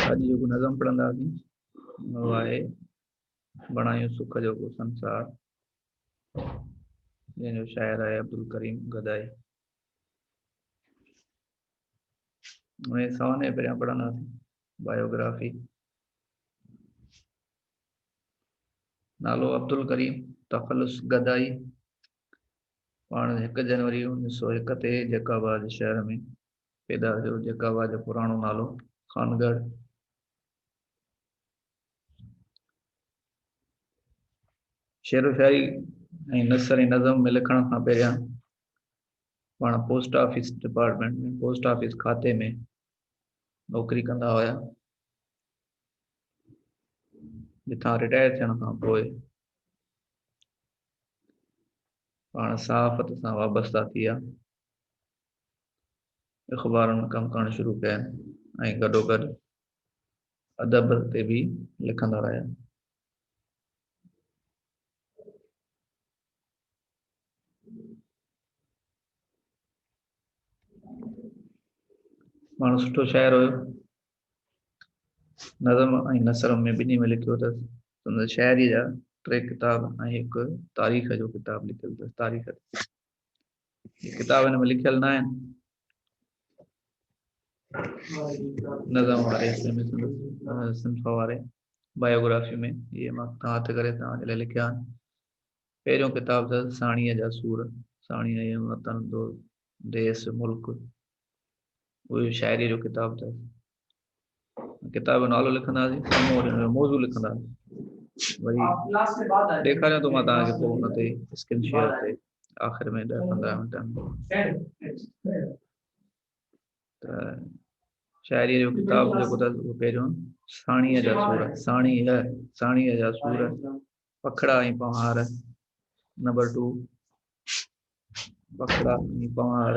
अॼु जेको नज़म पढ़ंदासीं उहो आहे बणायूं सुख जो को संसार, जंहिंजो शाइर आहे अब्दुल करीम गदाई। उन सवाने पहिरियां पढ़ंदासीं बायोग्राफी। नालो अब्दुल करीम तखलुस गदाई, पाण 1 जनवरी 1901 ते जैकाबाद शहर में पैदा थियो। जैकाबाद जो पुराणो नालो खानगढ़। शेर शायरी ऐं नसर ऐं नज़म में लिखण खां पहिरियां पाण पोस्ट ऑफिस डिपार्टमेंट में, पोस्ट ऑफिस खाते में नौकरी कंदा हुया। जितां रिटायर थियण खां पोइ पाण सहाफ़त सां वाबस्ता थी विया, अख़बारुनि में कमु करणु शुरू कया ऐं गॾोगॾु अदब ते बि लिखंदा रहिया। माण्हू सुठो शाइर हुयो, नज़म ऐं नसर में ॿिन्ही में लिखियो अथसि। हुन शाइरी जा 3 किताब ऐं हिकु तारीख़ जो किताब लिखियलु अथसि। तारीख़ किताब हिन में लिखियल न आहिनि, नज़म वारे सिंफ वारे बायोग्राफी में ये मां हथ करे तव्हांजे लाइ लिखिया आहिनि। पहिरियों किताब अथसि साणीअ जा सूर, साणीअ वतन दो देश मुल्क, उहो शाइरी जो किताब अथसि। किताब जो नालो लिखंदासीं, मौज़ू लिखंदासीं, वरी ॾेखारियां थो मां तव्हांखे पोइ हुन ते स्क्रीन शेयर ते आख़िर में 10-15 मिंटनि में। शाइरी जो किताब जेको अथसि उहो पहिरियों साणीअ जा सूर, साणीअ जा सूर, पखड़ा ऐं पवार। नंबर 2 पखड़ा ऐं पवार।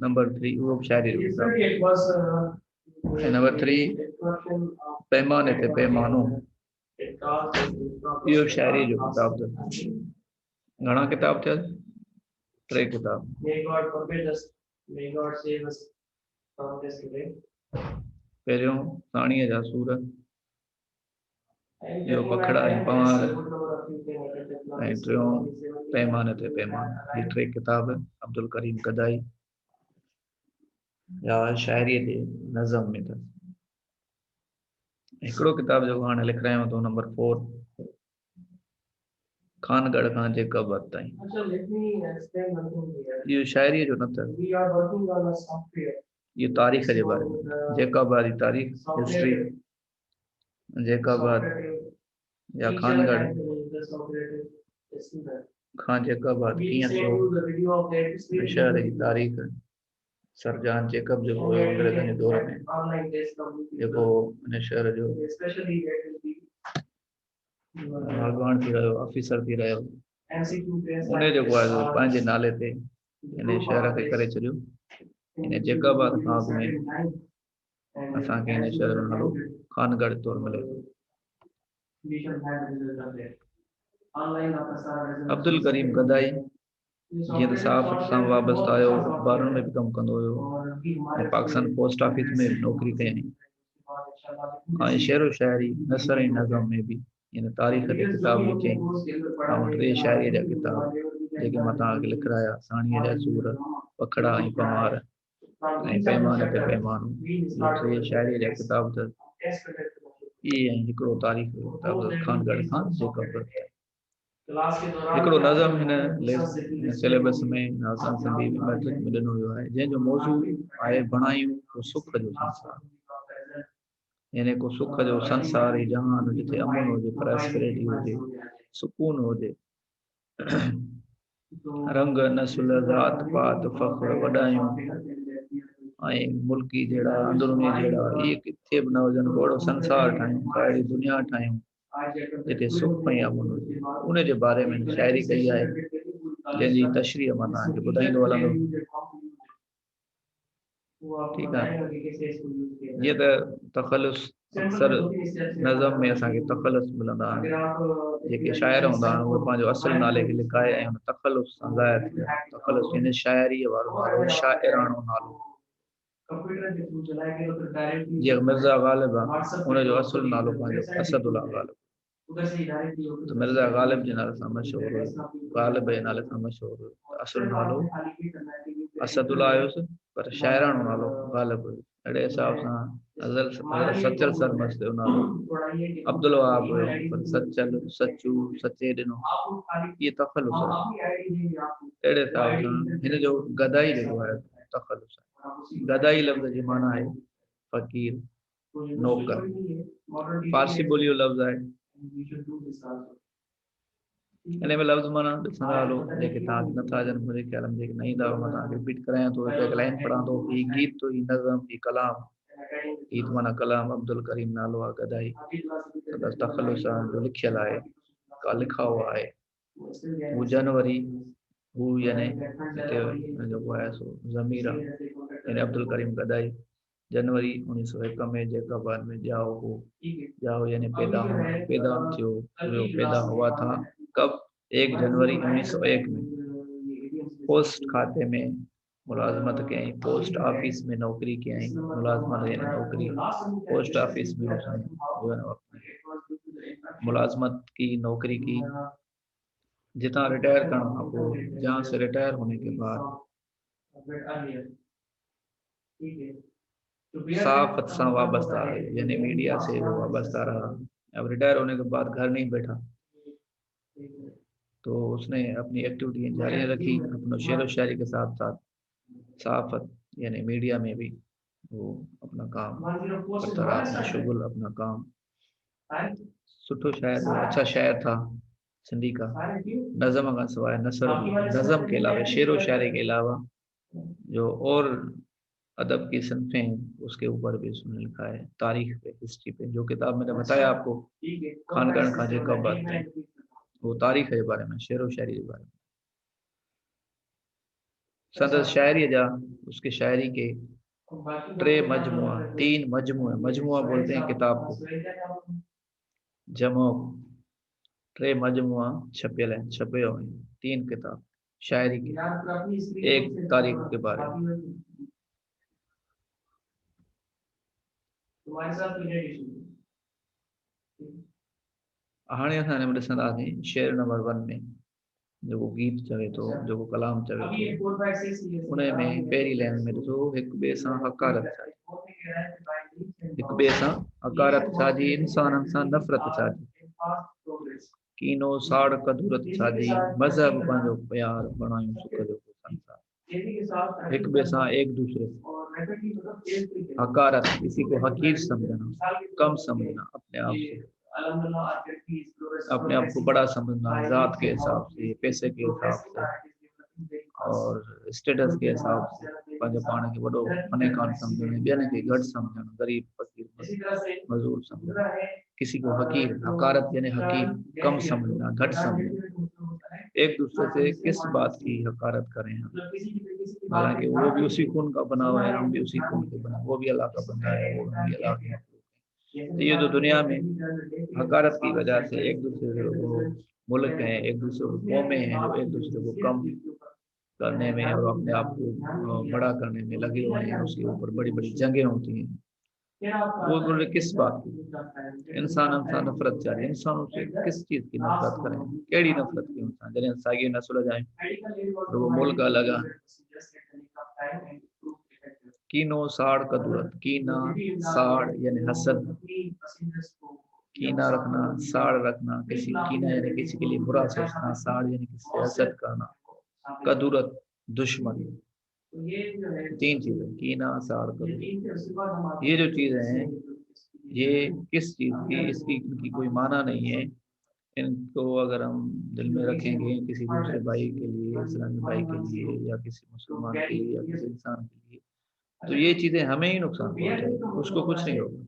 नंबर 3 उहो शाइरी जो किताब। नंबर 3 पैमाने ते पैमानो, इहो शाइरी जो किताब अथसि। घणा किताब थियसि? 3 किताब। पहिरियों साणीअ जा सूर, इहो पखड़ा ऐं पवार, ऐं टियों पैमाने ते पैमानो। इहे 3 किताब अब्दुल करीम गदाई या शाइरी जे नज़म में अथसि। हिकिड़ो किताब जेको हाणे लिख रहियो थो, नंबर 4 खानगढ़ खां जैकाबाद ताईं, इहो शाइरीअ जो न अथसि, इहो तारीख़ जे बारे में। जैकाबाद जी तारीख़, हिस्ट्री, जैकाबाद या खानगढ़ खां जैकाबाद कीअं थियो, शहर जी तारीख़, सरजान जैकब जेको हुयो अंग्रेज़नि जे दौर में, जेको हिन शहर जो अॻवान थी रहियो, ऑफिसर थी रहियो, उन जेको आहे पंहिंजे नाले ते हिन शहर खे करे छॾियो। हिन जैकाबाद खां अॻु में असांखे हिन शहर जो नालो खानगढ़ तौरु मिले थो। अब्दुल करीम गदाई जीअं त सहाफ़त सां वाबस्ता आयो, अख़बारुनि में बि कमु कंदो हुयो ऐं पाकिस्तान पोस्ट ऑफिस में बि नौकरी कयईं, ऐं शेरो शाइरी नसर ऐं नज़म में बि हिन तारीख़ ते किताब लिखियईं। ऐं 3 शाइरीअ जा किताब जेके मां तव्हांखे लिख रहिया, साणीअ जा सूर, पखड़ा ऐं पवार ऐं पैमाने ते पैमानो, इहे 3 शाइरीअ जा किताब अथसि। इहे ऐं हिकिड़ो तारीख़ जो किताब अथसि खानगढ़ खां जैकाबाद। हिकिड़ो नज़म हिन सिलेबस में आसान सिंधी मैट्रिक में ॾिनो वियो आहे, जंहिंजो मौज़ू आहे बणायूं सुख जो संसार। यानी को सुख जो संसार ई जहान जिथे अमन हुजे, प्रॉस्पेरिटी हुजे, सुकून हुजे, रंग नस्ल ज़ात पात फ़ख्र वॾायूं ऐं मुल्की जहिड़ा अंदरूनी जहिड़ा इहे किथे बि न हुजनि, अहिड़ो संसार ठाहियूं, अहिड़ी दुनिया ठाहियूं जिथे सुख ऐं अमन हुजे। उन जे बारे में शाइरी कई आहे, जंहिंजी तशरीह मां तव्हांखे ॿुधाईंदो हलंदो। ठीकु आहे। जीअं त तख़लुस, अक्सर नज़म में असांखे तख़लुस मिलंदा आहिनि, जेके शाइर हूंदा आहिनि उहे पंहिंजो असुलु नाले खे लिकाए ऐं हुन तख़लुस सां ज़ाहिर थिया। तख़लुस यानी शाइरीअ वारो नालो, शाइराणो नालो। जीअं मिर्ज़ा ग़ालिब आहे उनजो असुल नालो पंहिंजो असदुल्ला ग़ालिब, तो मिर्ज़ा ग़ालिब जे नाले सां मशहूरु हुयो, ग़ालिब जे नाले सां मशहूरु हुयो। असुल नालो असदुल्ला हुयुसि पर शाइराणो नालो ग़ालिब हुयो। अहिड़े हिसाब सां हज़रत सचल सरमस्त जो नालो अब्दुल वहाब हुयो, पर सचल सचू सचे ॾिनो इहे तख़ल्लुस आहे। अहिड़े हिसाब सां हिन जो गदाई जेको आहे तख़ल्लुस आहे। गदाई लफ़्ज़ जी माना आहे फ़कीर, नौकर। फारसी ॿोली जो लफ़्ज़ आहे। हिन में लफ़्ज़ माना ॾिसंदा हलो जेके तव्हांखे नथा अचनि, मुंहिंजे ख़्याल में जेके न ईंदा मां तव्हांखे रिपीट करायां थो, हिकु लाइन पढ़ां थो। ही गीत तो ही नज़म ही कलाम, गीत माना कलाम, अब्दुल करीम नालो आहे, गदाई तख़ल्लुस आहे जो लिखियल आहे, का लिखा हुआ आहे। हू जनवरी, हू यानी हिते जेको आहे सो ज़मीर आहे, यानी अब्दुल करीम गदाई जनवरी 1901 में जैकबाद में जाओ हो, जाओ यानी पैदा थियो, पैदा हुआ था कब? 1 जनवरी 1901 में। पोस्ट खाते में मुलाजमत कई, पोस्ट ऑफिस में नौकरी कई, मुलाजमत यानी नौकरी, पोस्ट ऑफिस में उसने जो है मुलाजमत की, नौकरी की। जितना रिटायर करना आपको, जहाँ से रिटायर होने के बाद सहाफत से वाबस्ता है, यानी मीडिया से वो वाबस्ता रहा। अब रिटायर होने के बाद घर नहीं बैठा, तो उसने अपनी एक्टिविटी जारी रखी, अपने शेर व शायरी के साथ साथ सहाफत यानी मीडिया में भी वो अपना काम करता रहा, अपना शुगल, अपना काम। सुठो शायर, अच्छा शायर था सिंधी का। नज़म का सिवाय नसर, नज़म के अलावा शेर व शायरी के अलावा जो और अदब की सनफें हैं उसके ऊपर भी उसने लिखा है, तारीख पे, हिस्ट्री पे। जो किताब मैंने बताया आपको खानगढ़ खाजे कब बात में, वो तारीख के बारे में, शेर व शायरी के बारे में। संदस शायरी जा, उसके शायरी के 3 मजमुआ, 3 मजमुआ, मजमुआ बोलते हैं किताब को, जमो 3 मजमुआ छपियल है, छपे हुए 3 किताब शायरी के, एक तारीख के बारे में। हाणे असां हिन में ॾिसंदासीं शेर नंबर 1 में जो गीत चवे तो, जो कलाम चवे तो, उन में पहिरीं लाइन में ॾिसो, हिक ॿिए सां हकारत छाजी, हिक ॿिए सां हकारत छाजी, इंसाननि सां नफ़रत छाजी, कीनो साड़ कदूरत छाजी, मज़हब पंहिंजो प्यार बणायूं सुख जो संसार। हिक ॿिए सां एक दूसरे हकारत, किसी को हकीर समझना, कम समझना, अपने आप से, अपने आप को बड़ा समझना, जात के हिसाब से, पैसे के हिसाब से और स्टेटस के हिसाब से, पंहिंजे पाण खे वॾो फनेकान समझणु, ॿियनि खे घटि समझणु, गरीब फकीर मजदूर समझणु, किसी को हकीर, हकारत यानी हकीर, कम समझना, घट समझना। एक दूसरे से किस बात की हकारत करें हम, हालांकि वो भी उसी खून का बना हुआ है, हम भी उसी खून के बना, वो भी अल्लाह का बंदा है, वो भी अल्लाह के। तो ये जो दुनिया में हकारत की वजह से एक दूसरे से वो मुल्क हैं, एक दूसरे को कौमें हैं जो एक दूसरे को कम करने में और अपने आप को बड़ा करने में लगे हुए हैं, उसके ऊपर बड़ी बड़ी जंगें होती हैं। वो बोले किस बात की, इंसान से नफरत चाहिए, इंसानों से किस चीज़ की नफरत करें, केड़ी नफरत की इंसान, जैसे सागी न सुलझाएं तो वो मुल्क लगा। कीनो साड़ कदूरत, कीना साड़ यानी हसद, कीना रखना, साड़ रखना, किसी कीना यानी किसी के लिए बुरा सोचना, साड़ यानी किसी से हसद करना, कदूरत दुश्मन। 3 चीजें, कीना साड़ कदूरत, ये जो चीजें हैं ये किस चीज की, इसकी इनकी कोई माना नहीं है। इनको अगर हम दिल में रखेंगे किसी दूसरे भाई के लिए, इस्लामी भाई के लिए या किसी मुसलमान के लिए या किसी इंसान के लिए, तो ये चीजें हमें ही नुकसान पहुंचाएगी, उसको कुछ नहीं होगा।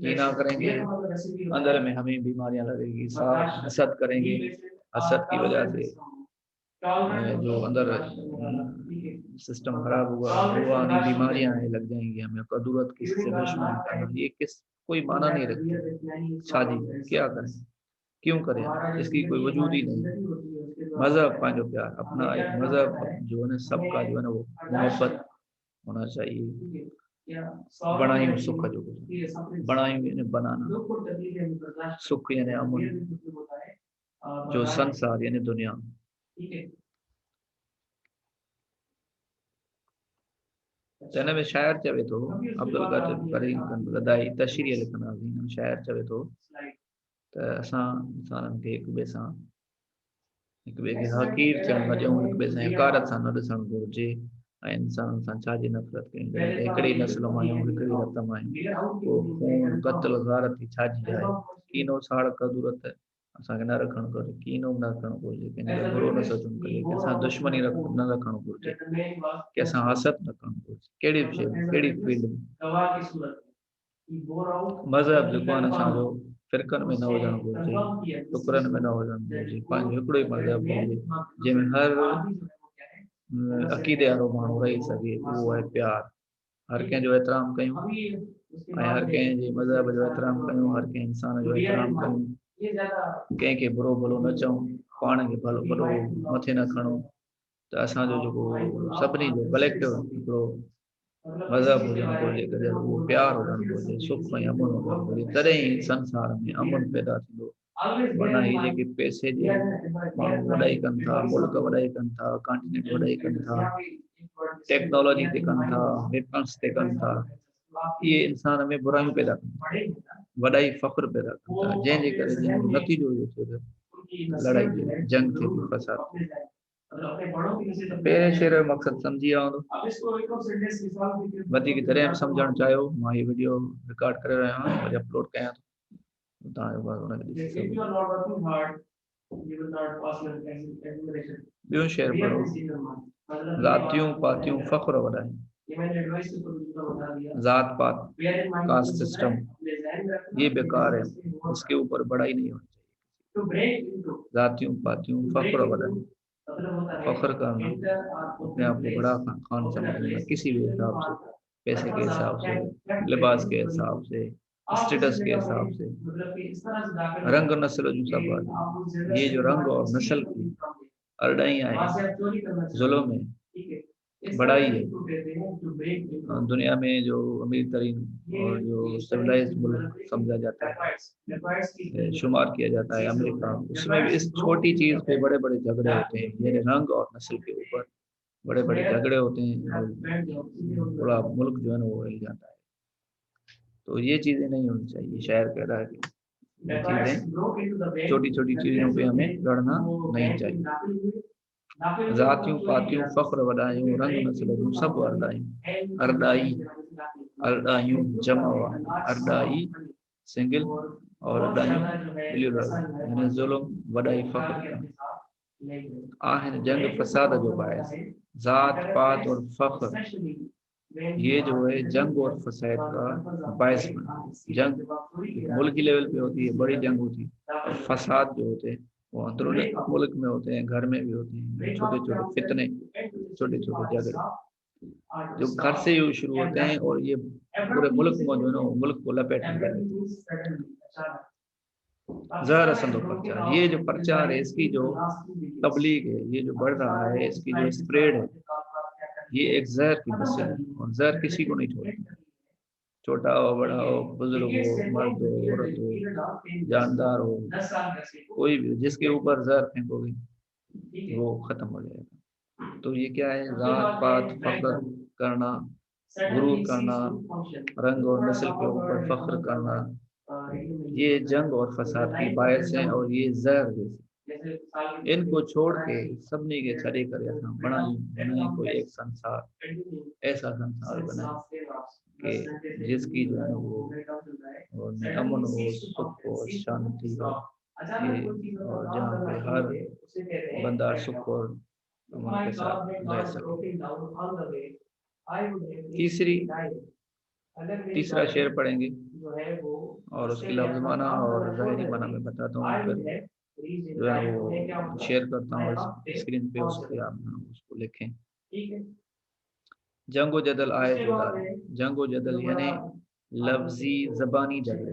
ये ना करेंगे अंदर में हमें बीमारियां लगेगी, हसद करेंगे, हसद की वजह से जो अंदर सिस्टम खराब हुआ, रूहानी बीमारियां लग जाएंगी हमें। कदूरत किसी से दुश्मनी करना, ये किस कोई माना नहीं रखती। शादी क्या करें, क्यों करें, इसकी कोई वजूद ही नहीं। मजहब पांचो प्यार, अपना एक मजहब जो है ना, सबका जो है ना वो मोहब्बत होना चाहिए। बनायूं सुख जो बनायूं यानी बनाना, सुख यानी अमन, जो संसार यानी दुनिया। तो हिन में शायर चवे थो, अब्दुल करीम गदाई तशरीह लिखंदासीं, हिन में शायर चवे थो त असां इंसाननि खे हिक ॿिए सां हिक ॿिए खे हक़ीर थियण न ॾियूं, हिक ॿिए सां हिकारत सां न ॾिसणु घुरिजे, ऐं इंसाननि सां छाजी नफ़रत कयूं, जॾहिं हिकिड़ी नस्ल मां आहियूं, हिकिड़ी रत मां आहियूं, पोइ खून क़त्ल गारत छाजी आहे, कीनो साड़ कदूरत असांखे न रखणु घुरिजे, कीनो न रखणु घुरिजे, कंहिंजो बुरो न सोचणु घुरिजे, कंहिंसां दुश्मनी न रखणु घुरिजे, कंहिंसां हसद न करणु घुरिजे, कहिड़ी बि शइ कहिड़ी फील्ड में। मज़हब जेको आहे न असांजो फ़िरक़नि में न हुजणु घुरिजे, टुकरनि में न हुजणु घुरिजे, पंहिंजो हिकिड़ो ई मज़हब हुजे जंहिंमें हर अक़ीदे वारो माण्हू रही सघे, उहो आहे प्यार। हर कंहिंजो एतिराम कयूं ऐं हर कंहिंजे मज़हब जो एतिराम कयूं, हर कंहिं इंसान जो एतिराम कयूं, कंहिंखे बुरो भलो न चऊं, पाण खे भलो भलो मथे न खणूं, त असांजो जेको सभिनी जो कलेक्टिव हिकिड़ो मज़हब हुजणु घुरिजे, गॾियल उहो प्यार हुजणु घुरिजे, सुख ऐं अमन हुजणु घुरिजे, तॾहिं ई संसार में अमन पैदा थींदो। वरना ही जेके पैसे जी माण्हू वॾाई कनि था, मुल्क वॾाई कनि था, कॉन्टिनेंट वॾाई कनि था, टेक्नोलॉजी ते कनि था, वेपन्स ते कनि था, इहे इंसान में बुराइयूं पैदा कनि था, वॾाई फ़ख्र पैदा कनि था, जंहिंजे करे जंहिंजो नतीजो इहो थियो त लड़ाई थिए, जंग थिए थी, फसाद थिए। पहिरें शेर जो मक़सदु सम्झी विया हूंदो, वधीक जॾहिं बि सम्झणु चाहियो, मां हीअ वीडियो रिकॉर्ड करे रहियो आहियां, वरी अपलोड कयां थो, तव्हांजो बस हुनखे ॾिसी सघो। ॿियो शेर पढ़ो, ज़ातियूं पातियूं फ़ख्र वॾायूं, जात पात कास्ट सिस्टम ये बेकार है, इसके ऊपर बड़ाई नहीं होनी चाहिए। जातियों पातियों फ़ख्र वॾायूं, फ़ख्र करना, अपने आप को बड़ा खान समझना, किसी भी हिसाब से, पैसे के हिसाब से, लिबास के हिसाब से, स्टेटस के हिसाब से, रंग नस्ल जो सब, ये जो रंग और नस्ल की अरडाई है, जुल्म है, बड़ाई है, दुनिया में जो अमीर तरीन और जो सिविलाइज्ड मुल्क समझा जाता है, शुमार किया जाता है अमेरिका, उसमें भी इस छोटी चीज़ पे बड़े बड़े झगड़े होते हैं, मेरे रंग और नस्ल के ऊपर बड़े बड़े झगड़े होते हैं, और पूरा मुल्क जो है ना वो हिल जाता है। तो ये चीज़ें नहीं होनी चाहिए, शायर कह रहा है कि ये चीज़ें, छोटी छोटी चीज़ों पे हमें लड़ना नहीं चाहिए। जातियों पातियों फ़ख्र वॾायूं, रंग नस्ल जूं सभु अरदायूं, अरदाई अरदायूं जमा हुआ, अरदाई सिंगल और अरदायूं प्लूरल, यानी ज़ुल्म वॾाई फ़ख्र आहिनि जंग फसाद जो बायस, जात पात और फ़ख्र ये जो है जंग और फसाद का बायस बना। जंग मुल्की लेवल पे होती है, बड़ी जंग होती है, और फसाद जो होते हैं वो अंदरूनी मुल्क में होते हैं, घर में भी होते हैं, छोटे छोटे फितने, छोटे छोटे झगड़े जो घर से ही शुरू होते हैं, और ये पूरे मुल्क में जो है मुल्क को लपेट में कर लेते हैं। जहर असंदो प्रचार, ये जो प्रचार है, इसकी जो तबलीग है, ये जो बढ़ रहा है, इसकी जो स्प्रेड है, ये एक जहर की मिसाल है, और जहर किसी को नहीं छोड़ता, छोटा हो, बड़ा हो, बुजुर्ग हो, मर्द हो, औरत हो, जानदार हो, कोई भी, जिसके ऊपर जहर फेंकोगे वो खत्म हो जाएगा। तो ये क्या है, जात पात फख्र करना, गुरूर करना, रंग और नस्ल के ऊपर फख्र करना, ये जंग और फसाद की बायस है, और ये जहर जैसे, इनको छोड़ के सबनी के छड़े करे असां बनाए कोई एक संसार, ऐसा संसार बनाए कि जिसकी जो है वो अमन हो, सुख हो, शांति हो, और जहाँ पे हर बंदा सुख और अमन के साथ रह सके। तीसरा शेर पढ़ेंगे, और उसकी लफ्ज़ माना और ज़ाहिरी माना में बताता हूँ, फिर जो है वो शेयर करता हूँ स्क्रीन पे, उसके आप उसको लिखें। जंगो जदल आए जुदार, जंगो जदल यानी लफ्जी ज़बानी झगड़े,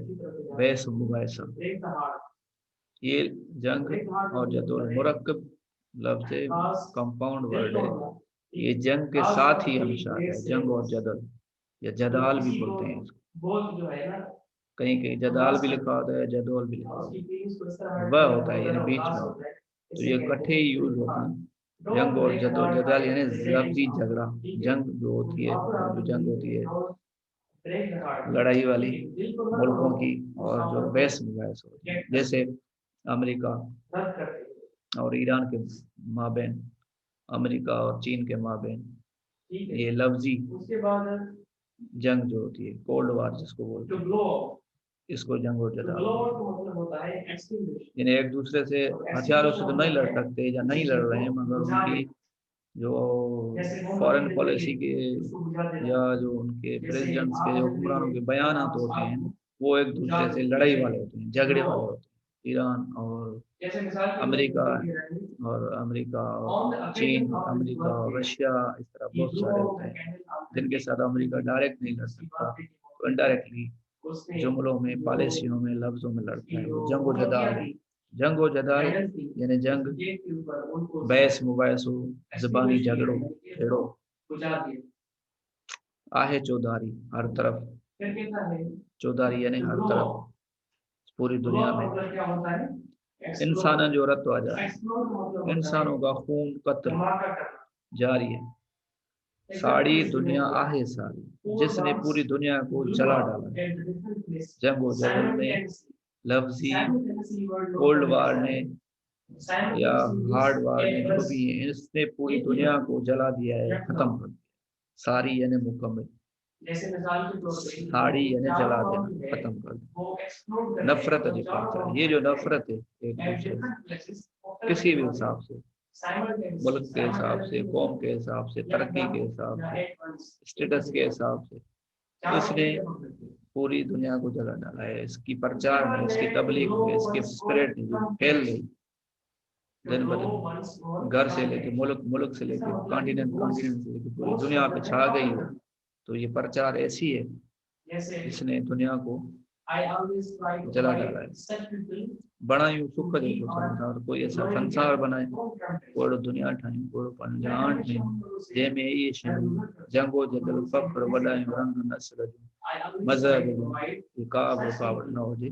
बहस मुबाहिसा, ये जंग और जदल मुरक्कब लफ्ज़ कंपाउंड वर्ड है, ये जंग के साथ ही हमेशा है, जंग और जदल, या जदाल भी बोलते हैं इसको, कहीं कहीं जदाल भी लिखा होता है, जदोल भी लिखा होता है, वह होता है यानी बीच में होता है, तो ये इकट्ठे ही यूज होता है। जंग और जदोजहद यानी लफ्जी झगड़ा, जंग जो होती है, जो जंग होती है लड़ाई वाली मुल्कों की, और जो बहस मुबाहस होती है, जैसे अमेरिका और ईरान के माबेन, अमेरिका और चीन के माबेन ये लफ्जी जंग जो होती है, कोल्ड वार जिसको बोलते हैं, इसको जंग और जदाल, यानी एक दूसरे से हथियारों से तो नहीं लड़ सकते या नहीं लड़ रहे हैं, मगर उनकी जो फॉरेन पॉलिसी के या जो उनके प्रेसिडेंट्स के जो हुक्मरानों के बयान होते हैं, वो एक दूसरे से लड़ाई वाले होते हैं, झगड़े वाले होते हैं। ईरान और अमेरिका और चीन, अमेरिका और रशिया, इस तरह बहुत सारे होते हैं जिनके साथ अमेरिका डायरेक्ट नहीं लड़ सकता, तो इनडायरेक्टली जुमलों में, पॉलिसियों में, लफ्जों में लड़ता है। वो जंग व जदाल, जंग व जदाल यानी जंग, बहस मुबाहस हो, ज़बानी झगड़ों छेड़ो, आहे चौधारी हर तरफ, चौधारी यानी हर तरफ, पूरी दुनिया में इंसान जो रत आ जाए, इंसानों का खून कत्ल जारी है, सारी दुनिया आहे सारी, जिसने पूरी दुनिया को जला डाला है। जंग व जदल में, लफ्जी कोल्ड वार ने या हार्ड वार ने, जो भी है, इसने पूरी दुनिया को जला दिया है, खत्म कर दिया। सारी यानी मुकम्मल, साड़ी यानी जला देना, खत्म कर देना। नफरत जी पहुंचा, ये जो नफरत है एक दूसरे से, किसी भी हिसाब से, मुल्क के हिसाब से, कौम के हिसाब से, तरक्की के हिसाब से, स्टेटस के हिसाब से, इसने पूरी दुनिया को जला डाला है। इसकी प्रचार में, इसकी तबलीग में, इसकी स्प्रेड में फैल गई दिन ब दिन, घर से लेके मुल्क, मुल्क से लेके कॉन्टिनेंट, कॉन्टिनेंट से लेके पूरी दुनिया पे छा गई है। तो ये प्रचार ऐसी है, इसने दुनिया को जला डाला है। बणायूं सुख जो संसार, कोई ऐसा संसार बनाए, कोई दुनिया ठाही, कोई पंजान ठाही, जंहिंमें इहे शयूं जंगो जदल फख्र वॾायूं रंग नस्ल जूं, मज़हब जूं का बि रुकावट न हुजे,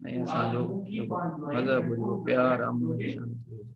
ऐं असांजो जेको मज़हब हुजे प्यार, अमन, शांति हुजे।